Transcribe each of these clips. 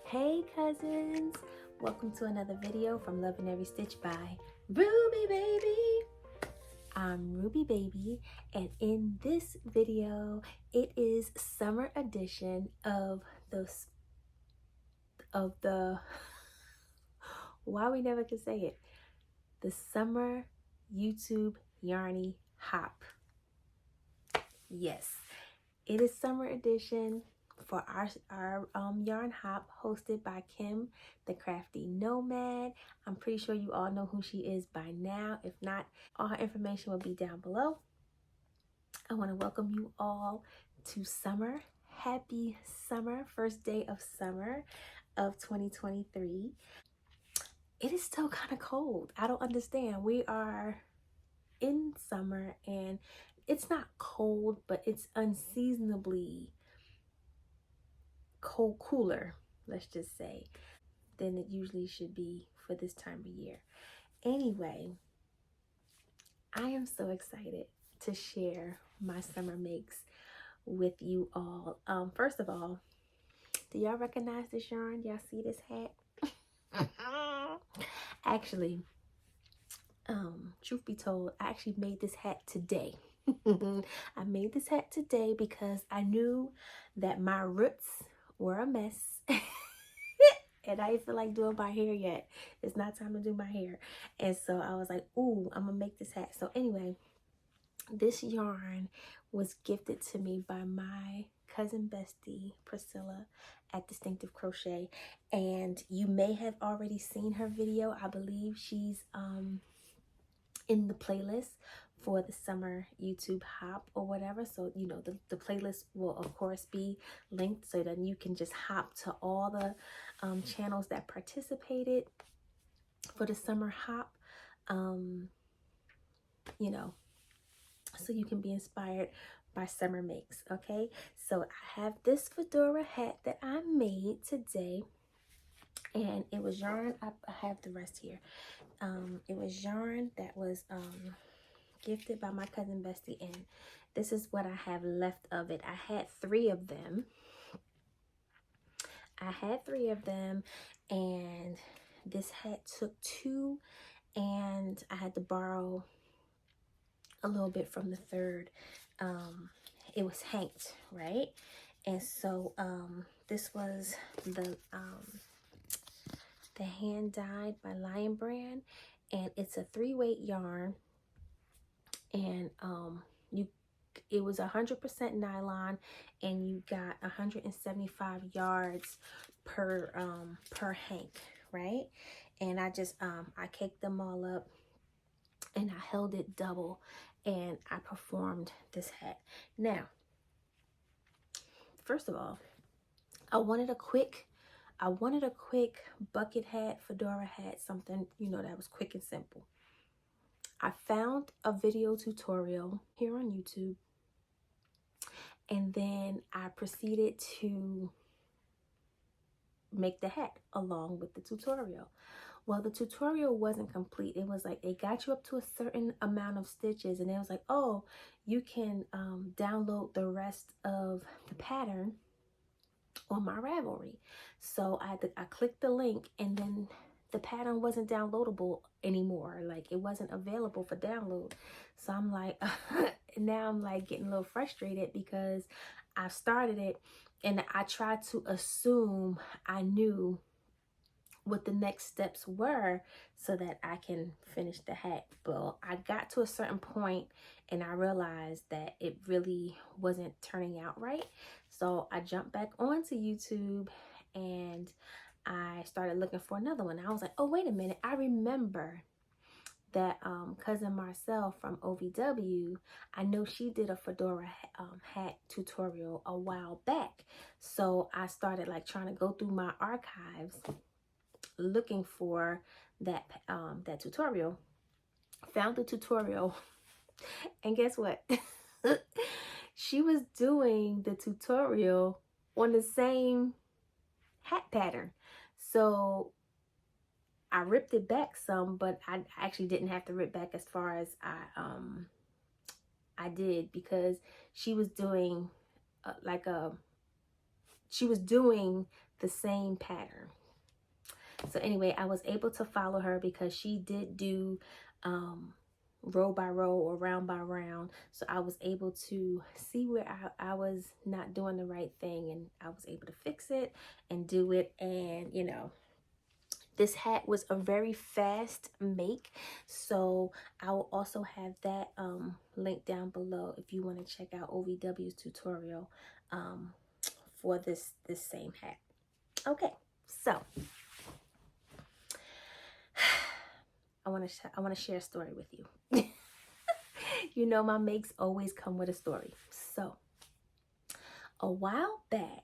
Hey cousins, welcome to another video from Loving Every Stitch by Ruby Baby. I'm Ruby Baby, and in this video it is summer edition of the why we never can say it, the summer YouTube Yarny Hop. Yes, it is summer edition for our yarn hop, hosted by Kim the Crafty Nomad. I'm pretty sure you all know who she is by now. If not, all her information will be down below. I want to welcome you all to summer. Happy summer, first day of summer of 2023. It is still kind of cold. I don't understand. We are in summer and it's not cold, but it's unseasonably cooler, let's just say, than it usually should be for this time of year. Anyway, I am so excited to share my summer makes with you all. First of all, do y'all recognize this yarn? Y'all see this hat? Actually, truth be told, I actually made this hat today. I made this hat today because I knew that my roots were a mess and I didn't feel like doing my hair yet. It's not time to do my hair. And so I was like, ooh, I'm gonna make this hat. So anyway, this yarn was gifted to me by my cousin bestie Priscilla at Distinctive Crochet, and you may have already seen her video. I believe she's in the playlist for the summer YouTube hop or whatever. So you know, the playlist will of course be linked, so then you can just hop to all the channels that participated for the summer hop, you know, so you can be inspired by summer makes. Okay, so I have this fedora hat that I made today, and it was yarn. I have the rest here. It was yarn that was gifted by my cousin Bestie, and this is what I have left of it. I had three of them. And this hat took two, and I had to borrow a little bit from the third. It was hanked, right? And so this was the hand dyed by Lion Brand, and it's a 3-weight yarn, and it was 100% nylon, and you got 175 yards per hank, right? And I just I caked them all up and I held it double, and I performed this hat. Now, first of all, I wanted a quick bucket hat, fedora hat, something, you know, that was quick and simple. I found a video tutorial here on YouTube, and then I proceeded to make the hat along with the tutorial. Well, the tutorial wasn't complete. It was like, it got you up to a certain amount of stitches, and it was like, oh, you can download the rest of the pattern on my Ravelry. So I clicked the link, and then the pattern wasn't downloadable anymore. Like, it wasn't available for download. So I'm like, now I'm like getting a little frustrated because I started it and I tried to assume I knew what the next steps were so that I can finish the hat. Well, I got to a certain point and I realized that it really wasn't turning out right. So I jumped back onto YouTube and I started looking for another one. I was like, oh, wait a minute. I remember that cousin Marcel from OVW, I know she did a fedora hat tutorial a while back. So I started like trying to go through my archives looking for that that tutorial. Found the tutorial, and guess what? She was doing the tutorial on the same hat pattern. So I ripped it back some, but I actually didn't have to rip back as far as I did, because she was doing like a doing the same pattern. So anyway, I was able to follow her because she did do row by row or round by round. So I was able to see where I was not doing the right thing, and I was able to fix it and do it. And you know, this hat was a very fast make, so I will also have that link down below if you want to check out OVW's tutorial for this same hat. Okay, so I want to share a story with you. You know, my makes always come with a story. So a while back,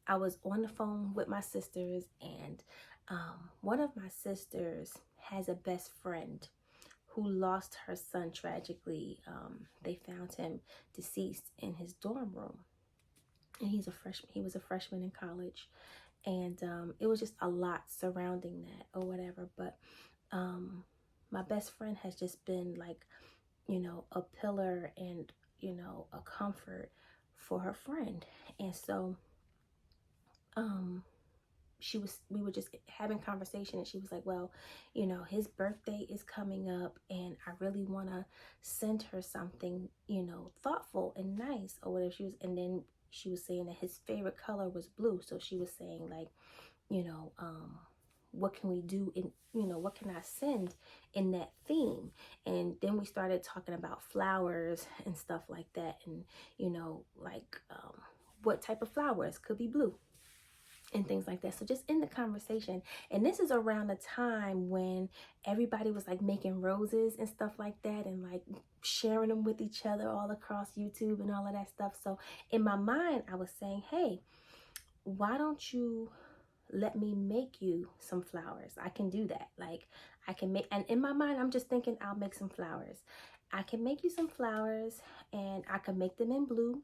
I was on the phone with my sisters, and one of my sisters has a best friend who lost her son tragically. They found him deceased in his dorm room, and he's a freshman. He was a freshman in college, and it was just a lot surrounding that or whatever. But my best friend has just been like, you know, a pillar and, you know, a comfort for her friend. And so we were just having conversation, and she was like, well, you know, his birthday is coming up, and I really want to send her something, you know, thoughtful and nice or whatever. And then she was saying that his favorite color was blue. So she was saying like, you know, what can we do in, you know, what can I send in that theme? And then we started talking about flowers and stuff like that, and you know, like what type of flowers could be blue and things like that. So just in the conversation, and this is around the time when everybody was like making roses and stuff like that, and like sharing them with each other all across YouTube and all of that stuff. So in my mind, I was saying, hey, why don't you let me make you some flowers? I can do that. Like I can make, and in my mind, I'm just thinking I'll make some flowers. I can make you some flowers, and I can make them in blue,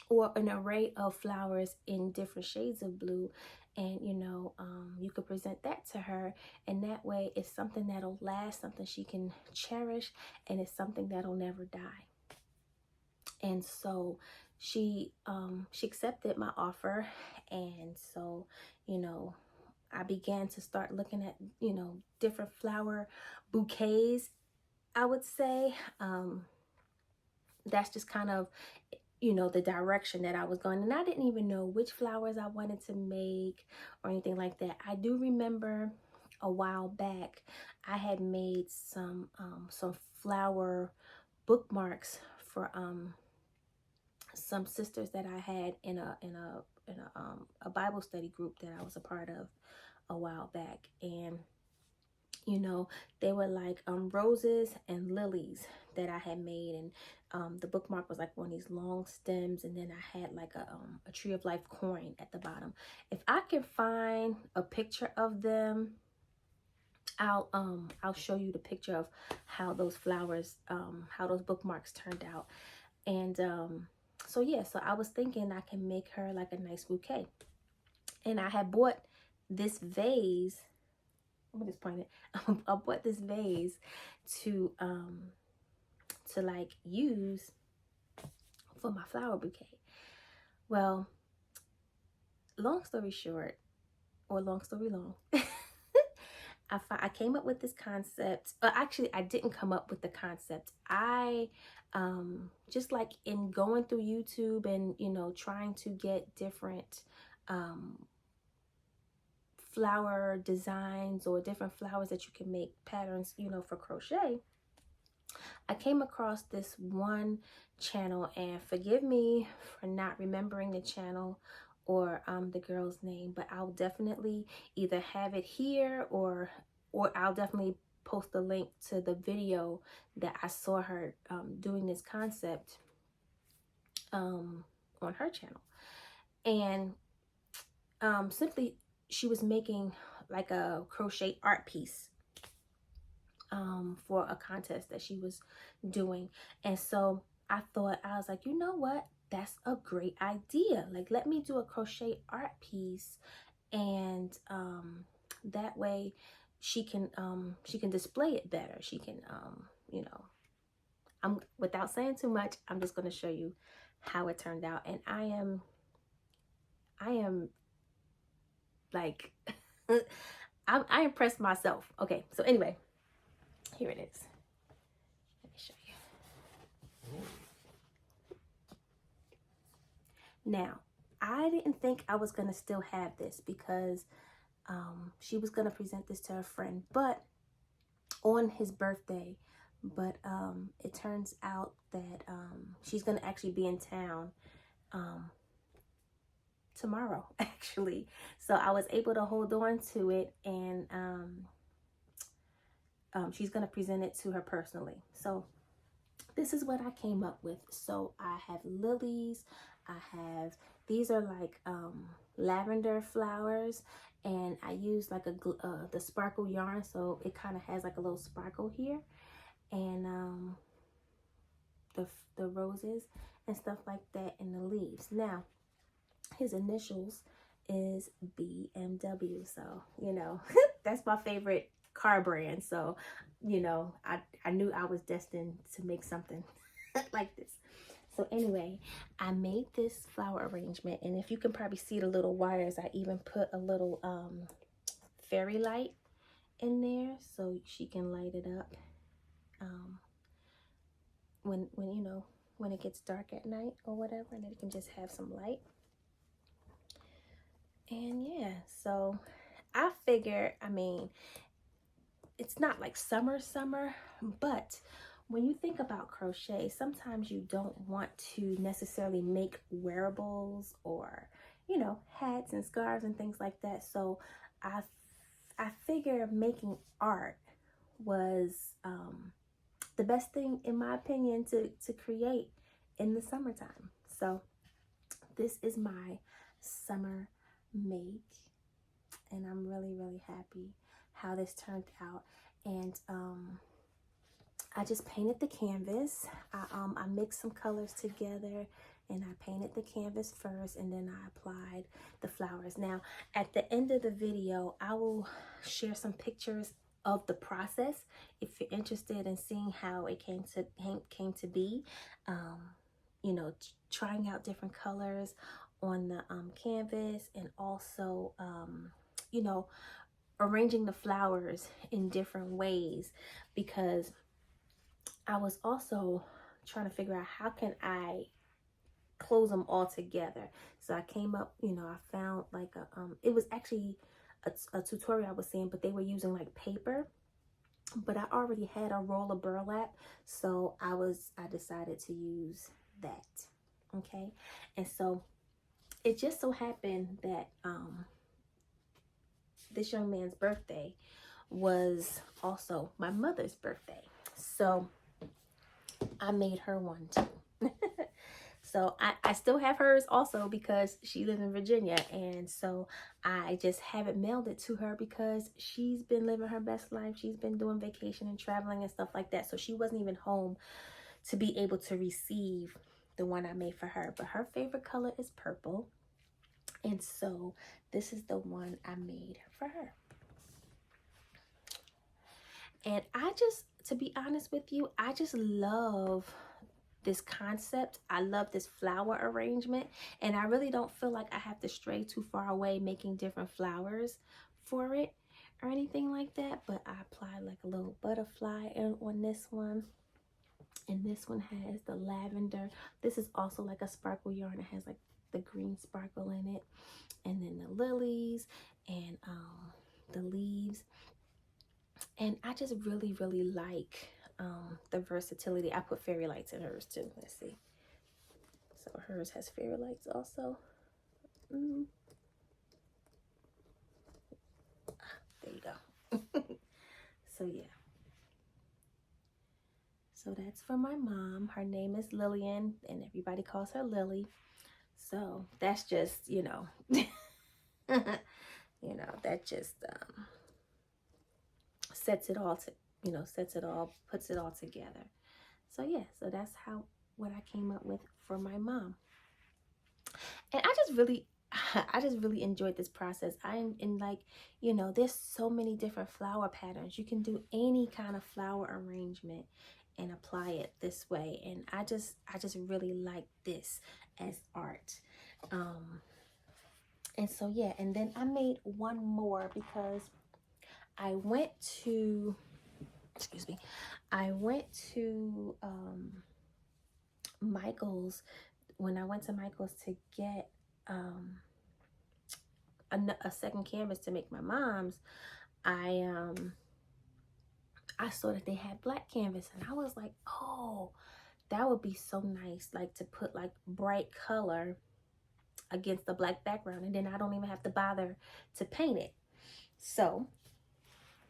or an array of flowers in different shades of blue. And you know, you could present that to her, and that way it's something that'll last, something she can cherish, and it's something that'll never die. And so she accepted my offer. And so, you know, I began to start looking at, you know, different flower bouquets, I would say. That's just kind of, you know, the direction that I was going. And I didn't even know which flowers I wanted to make or anything like that. I do remember a while back I had made some flower bookmarks for some sisters that I had in a Bible study group that I was a part of a while back. And you know, they were like roses and lilies that I had made, and the bookmark was like one of these long stems, and then I had like a tree of life coin at the bottom. If I can find a picture of them, I'll show you the picture of how those flowers, how those bookmarks turned out. And so yeah, so I was thinking I can make her like a nice bouquet. And I had bought this vase. I'm gonna just point it. I bought this vase to like use for my flower bouquet. Well, long story short, or long story long, I came up with this concept. Actually, I didn't come up with the concept. I just like in going through YouTube and, you know, trying to get different flower designs or different flowers that you can make patterns, you know, for crochet, I came across this one channel, and forgive me for not remembering the channel or the girl's name, but I'll definitely either have it here or I'll definitely post a link to the video that I saw her doing this concept on her channel. And simply she was making like a crochet art piece for a contest that she was doing. And so I was like, you know what, that's a great idea. Like, let me do a crochet art piece, and that way she can display it better. She can you know, without saying too much, I'm just going to show you how it turned out. And I am I am like, I impressed myself. Okay, so anyway, here it is. Let me show you. Now, I didn't think I was going to still have this because she was going to present this to her friend, but on his birthday. But it turns out that she's going to actually be in town tomorrow, actually. So I was able to hold on to it, and she's going to present it to her personally. So this is what I came up with. So I have lilies. These are like lavender flowers, and I use like the sparkle yarn, so it kind of has like a little sparkle here, and the roses and stuff like that, and the leaves. Now, his initials is BMW, so you know that's my favorite car brand. So you know, I knew I was destined to make something like this. So anyway, I made this flower arrangement, and if you can probably see the little wires, I even put a little fairy light in there so she can light it up when you know, when it gets dark at night or whatever, and it can just have some light. And yeah, so I figure, I mean, it's not like summer, but when you think about crochet, sometimes you don't want to necessarily make wearables or, you know, hats and scarves and things like that. So I figure making art was the best thing, in my opinion, to create in the summertime. So this is my summer make, and I'm really happy how this turned out. And I just painted the canvas. I mixed some colors together, and I painted the canvas first, and then I applied the flowers. Now, at the end of the video, I will share some pictures of the process if you're interested in seeing how it came to be. You know, trying out different colors on the canvas, and also you know, arranging the flowers in different ways, because I was also trying to figure out how can I close them all together. So I came up, you know, I found like a it was actually a tutorial I was seeing, but they were using like paper, but I already had a roll of burlap, so I decided to use that. Okay, and so it just so happened that this young man's birthday was also my mother's birthday, so I made her one too. So I still have hers also because she lives in Virginia, and so I just haven't mailed it to her because she's been living her best life. She's been doing vacation and traveling and stuff like that, so she wasn't even home to be able to receive the one I made for her. But her favorite color is purple, and so this is the one I made for her. And I just, to be honest with you, I just love this concept. I love this flower arrangement, and I really don't feel like I have to stray too far away making different flowers for it or anything like that. But I applied like a little butterfly on this one, and this one has the lavender. This is also like a sparkle yarn. It has like the green sparkle in it, and then the lilies and the leaves. And I just really like the versatility. I put fairy lights in hers too. Let's see. So hers has fairy lights also. There you go. So yeah. So that's for my mom. Her name is Lillian, and everybody calls her Lily. So that's just, you know, you know, that just sets it all to, you know, puts it all together. So yeah, so that's what I came up with for my mom. And I just really enjoyed this process. I'm in, like, you know, there's so many different flower patterns. You can do any kind of flower arrangement and apply it this way. And I just really like this as art. And so yeah, and then I made one more because I went to, excuse me, I went to Michael's, when I went to Michael's to get a second canvas to make my mom's. I saw that they had black canvas, and I was like, oh, that would be so nice, like to put like bright color against the black background, and then I don't even have to bother to paint it. So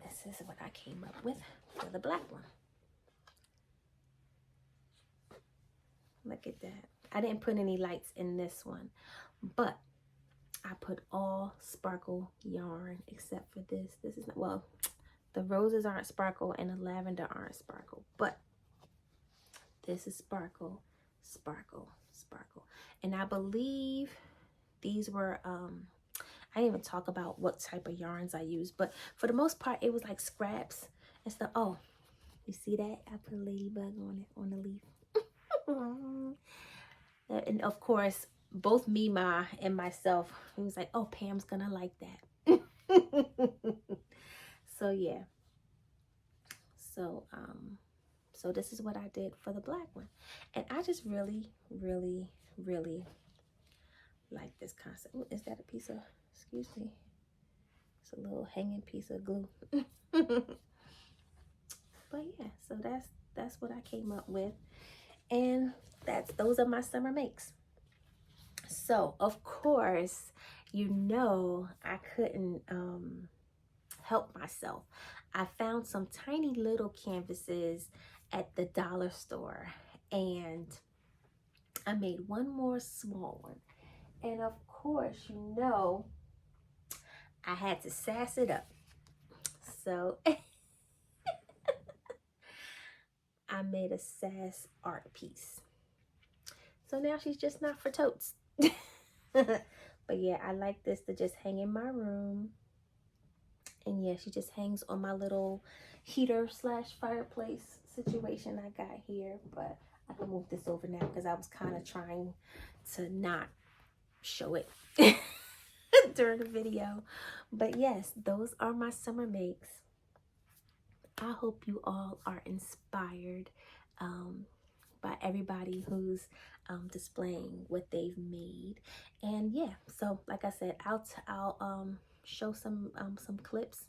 this is what I came up with for the black one. Look at that. I didn't put any lights in this one, but I put all sparkle yarn except for this. This is not, well, the roses aren't sparkle and the lavender aren't sparkle, but this is sparkle, sparkle, sparkle. And I believe these were, I didn't even talk about what type of yarns I used, but for the most part, it was like scraps and stuff. Oh, you see that? I put a ladybug on it, on the leaf. And of course, both Ma and myself, it was like, oh, Pam's gonna like that. So yeah. So this is what I did for the black one. And I just really, really, really like this concept. Ooh, is that a piece of, excuse me, it's a little hanging piece of glue. But yeah, so that's what I came up with. And those are my summer makes. So of course, you know, I couldn't help myself. I found some tiny little canvases at the dollar store, and I made one more small one. And of course, you know, I had to sass it up. So I made a sass art piece. So now she's just not for totes. But yeah, I like this to just hang in my room. And yeah, she just hangs on my little heater / fireplace situation I got here. But I can move this over now because I was kind of trying to not show it during the video. But yes, those are my summer makes. I hope you all are inspired by everybody who's displaying what they've made. And yeah, so like I said, I'll show some clips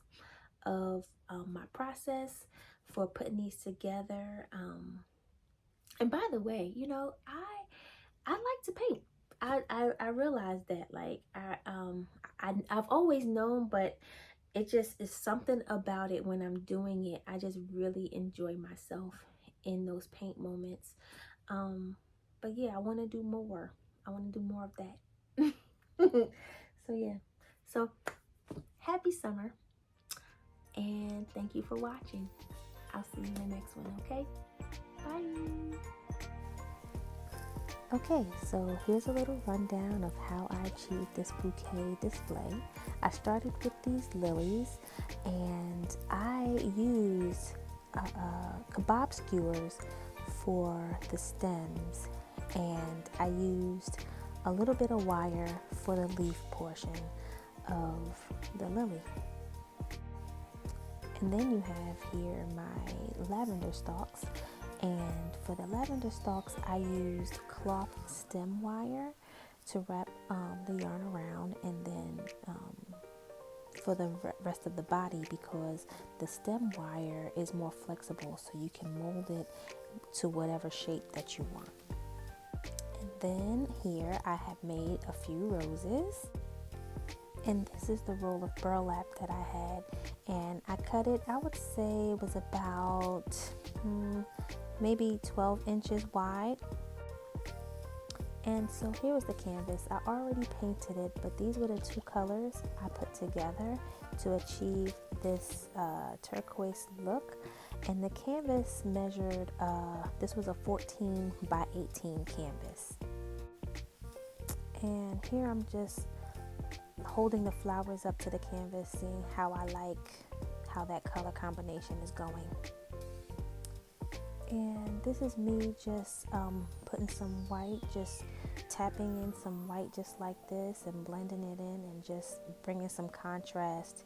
of my process for putting these together. And by the way, you know, I like to paint. I realized that, like, I've always known, but it just is something about it when I'm doing it. I just really enjoy myself in those paint moments. But yeah, I want to do more. I want to do more of that. So yeah, so happy summer, and thank you for watching. I'll see you in the next one. Okay, bye. Okay, so here's a little rundown of how I achieved this bouquet display. I started with these lilies, and I used kebab skewers for the stems, and I used a little bit of wire for the leaf portion of the lily. And then you have here my lavender stalks. And for the lavender stalks, I used cloth stem wire to wrap the yarn around, and then for the rest of the body, because the stem wire is more flexible, so you can mold it to whatever shape that you want. And then here I have made a few roses. And this is the roll of burlap that I had, and I cut it, I would say it was about maybe 12 inches wide. And so here was the canvas. I already painted it, but these were the two colors I put together to achieve this turquoise look. And the canvas measured, this was a 14 by 18 canvas. And here I'm just holding the flowers up to the canvas, seeing how I like how that color combination is going. And this is me just putting some white just tapping in some white just like this and blending it in and just bringing some contrast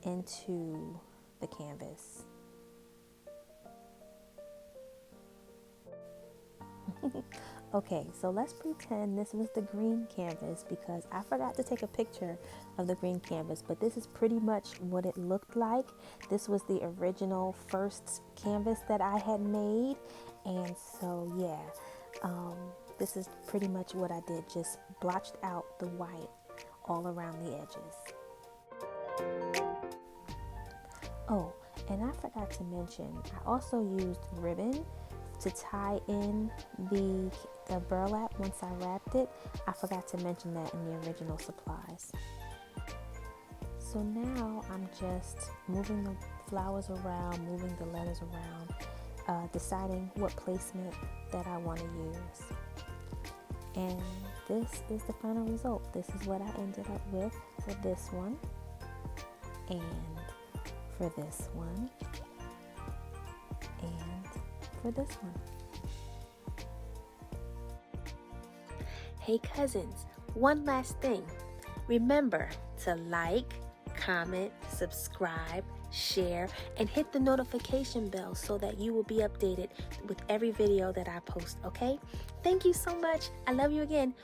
into the canvas. Okay, so let's pretend this was the green canvas because I forgot to take a picture of the green canvas, but this is pretty much what it looked like. This was the original first canvas that I had made, and so yeah, this is pretty much what I did, just blotched out the white all around the edges. Oh, and I forgot to mention, I also used ribbon to tie in the burlap once I wrapped it. I forgot to mention that in the original supplies. So now I'm just moving the flowers around, moving the letters around, deciding what placement that I want to use. And this is the final result. This is what I ended up with for this one, and for this one, and for this one. Hey Cuzns, one last thing. Remember to like, comment, subscribe, share, and hit the notification bell so that you will be updated with every video that I post, okay? Thank you so much. I love you again.